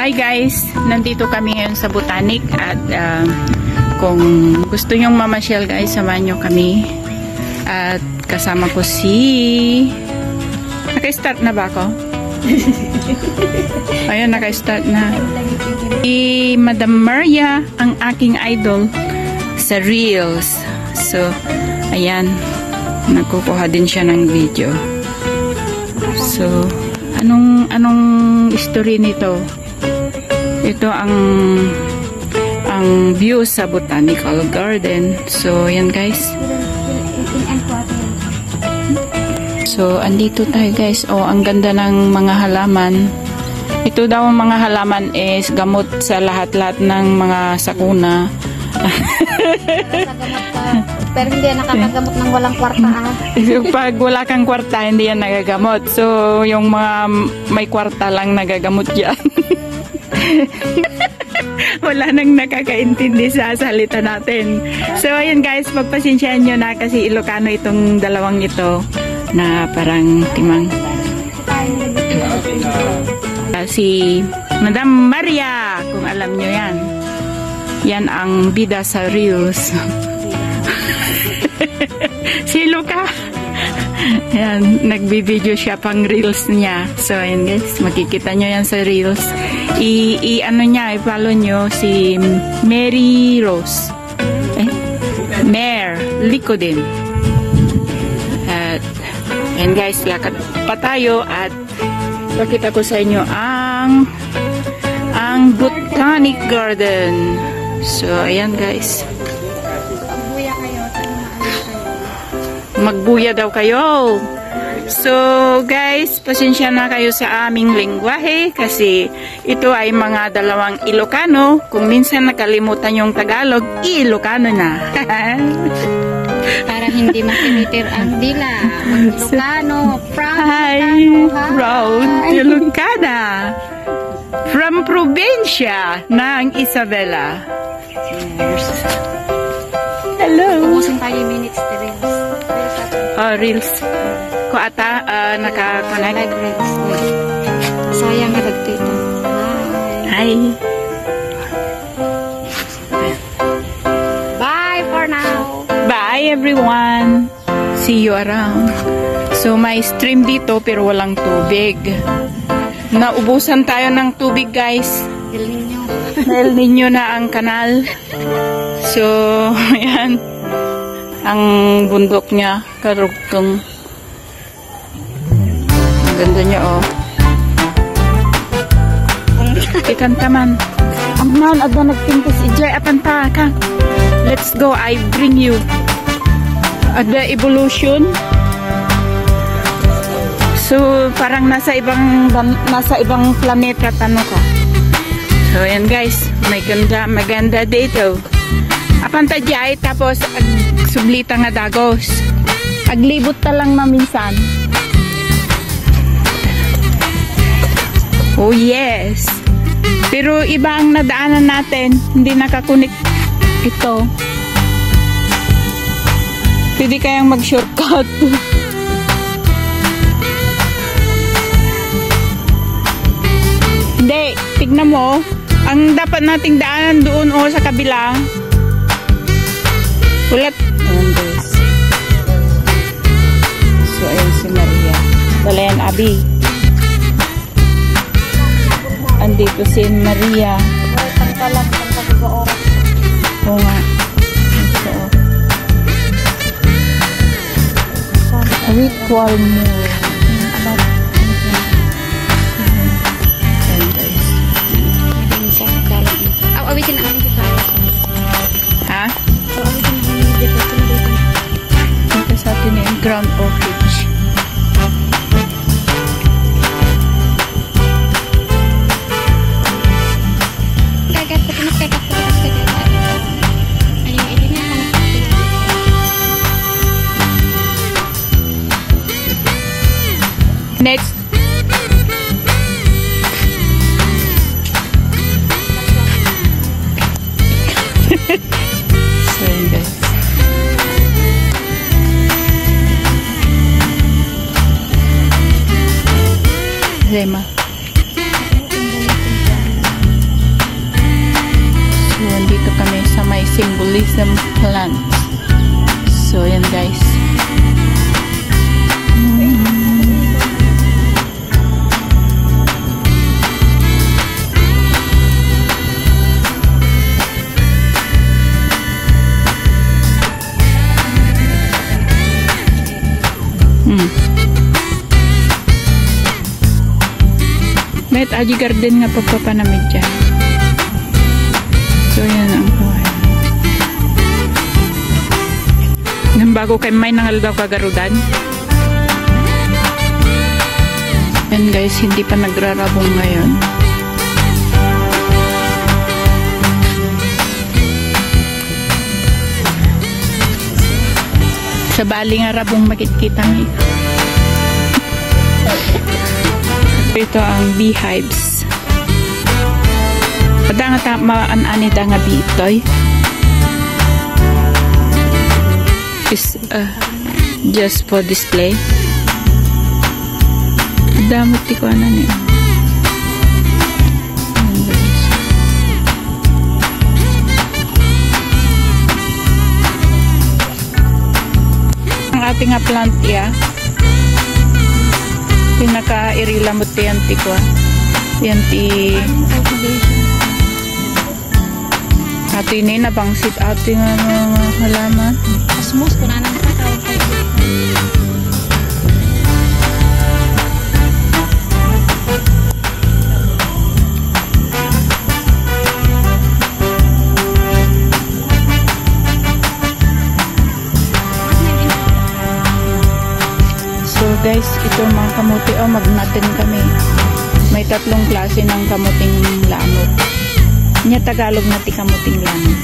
Hi guys! Nandito kami ngayon sa Botanic at kung gusto nyong mamasyal guys, samahan nyo kami. At kasama ko si... Naka-start na ba ako? Ayun, naka-start na. Si Madam Maria, ang aking idol sa Reels. So, ayan. Nagkukuha din siya ng video. So, anong story nito? Ito ang view sa Botanical Garden. So, yan guys. So, andito tayo guys. Oh, ang ganda ng mga halaman. Ito daw ang mga halaman is gamot sa lahat-lahat ng mga sakuna. Pero hindi yan nakakagamot ng walang kwarta. Pag wala kang kwarta, hindi yan nagagamot. So, yung mga may kwarta lang nagagamot yan. Wala nang nakakaintindi sa salita natin. So, ayun guys, pagpasensyahan nyo na kasi Ilocano itong dalawang ito na parang timang. Si Madam Maria, kung alam nyo yan. Yan ang bida sa Reels. Si Luca. Yan, nagbibideo siya pang Reels niya. So, ayan guys, makikita nyo yan sa Reels. I-ano niya, i-follow nyo si Mary Rose. Mare Licodin. At, ayan guys, lakad pa tayo at pakita ko sa inyo ang Botanic Garden. So, ayan guys. Magbuya daw kayo. So, guys, pasensya na kayo sa aming lengguwahe kasi ito ay mga dalawang Ilocano. Kung minsan nakalimutan yung Tagalog, Ilocano na. Para hindi makilitir ang dila. Ilocano, proud Ilocana. From probinsya ng Isabela. Yes. Hello. Ubusin tayo minutes to Reels. Reels. Ko ata naka-connect. Sayang ka dito. Hi. Bye for now. Bye everyone. See you around. So may stream dito pero walang tubig. Naubusan tayo ng tubig guys. El Niño na ang kanal. So, ayan. Ang bundok niya, karugtong. Ang ganda niya, oh. Ikanta man. Aman, ada nagpintas. Ijay, apanta ka. Let's go, I bring you. Ada evolution. So, parang nasa ibang planeta, tano ka. So, ayan guys. Maganda dito. Apanta jay, tapos sublita nga dagos. Aglibot ta lang maminsan. Oh yes. Pero iba ang nadaanan natin. Hindi nakakunik ito. Pwede kayang mag-shortcut. Hindi. Tignan mo. Ang dapat nating daanan doon o sa kabila. Ulit. Ayan guys. So, ayan si Maria. Dalayan Abi. Andito si Maria. Oo nga. So, ritual mo. Ayan guys. Awitin na kami dito. Ha? Ito sa atin yung ground orchid. nandito kami sa may symbolism plant. So, yan guys. May aji garden nga pagpapanamid dyan. So, yan ang buhay. Nang bago kay may nangaldaw kagarudan. And guys, hindi pa nagrarabong ngayon. Sa bali nga rabong makikita niyo. Ito ang beehives. Pada nga maan-ani da nga bitoy. Is just for display. Damot ti ko ano niya. Ang ating nga plant ya. Pinaka-irila mo ti yanti ko. Yanti. Ato ini nabangsit ating halaman. Asmus ko na nang katawag kayo. So guys, ito mga kamuti, magnatin kami. May 3 klase ng kamuting lanot. Nya Tagalog na ti kamuting lanot.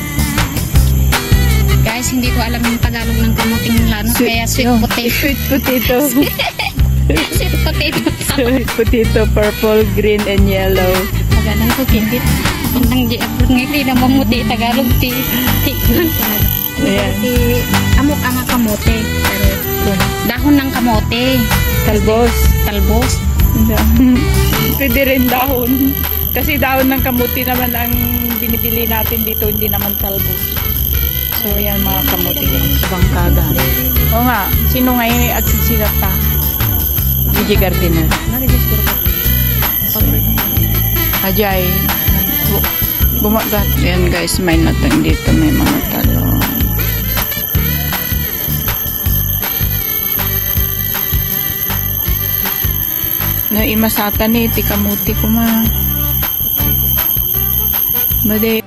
Guys, hindi ko alam yung Tagalog ng kamuting lanot, kaya sweet potato. Sweet potato. Sweet potato. Sweet potato, purple, green, and yellow. Magalang ko kindit. Pantang di abot nga iti na mamuti Tagalog ti. Ayan. Amok ang kamote. Dahon ng kamote. Talbos. Talbos. Pwede rin dahon. Kasi dahon ng kamuti naman ang binibili natin dito, hindi naman talbos. So, yan mga kamuti sa bangkada. O nga, sino ngayon at sisigat pa? Gigi Gardener. Ajay. Bumagat. Yan guys, may natang dito, may mga talong. Na imasata ni iti kamuti ko ma. Bade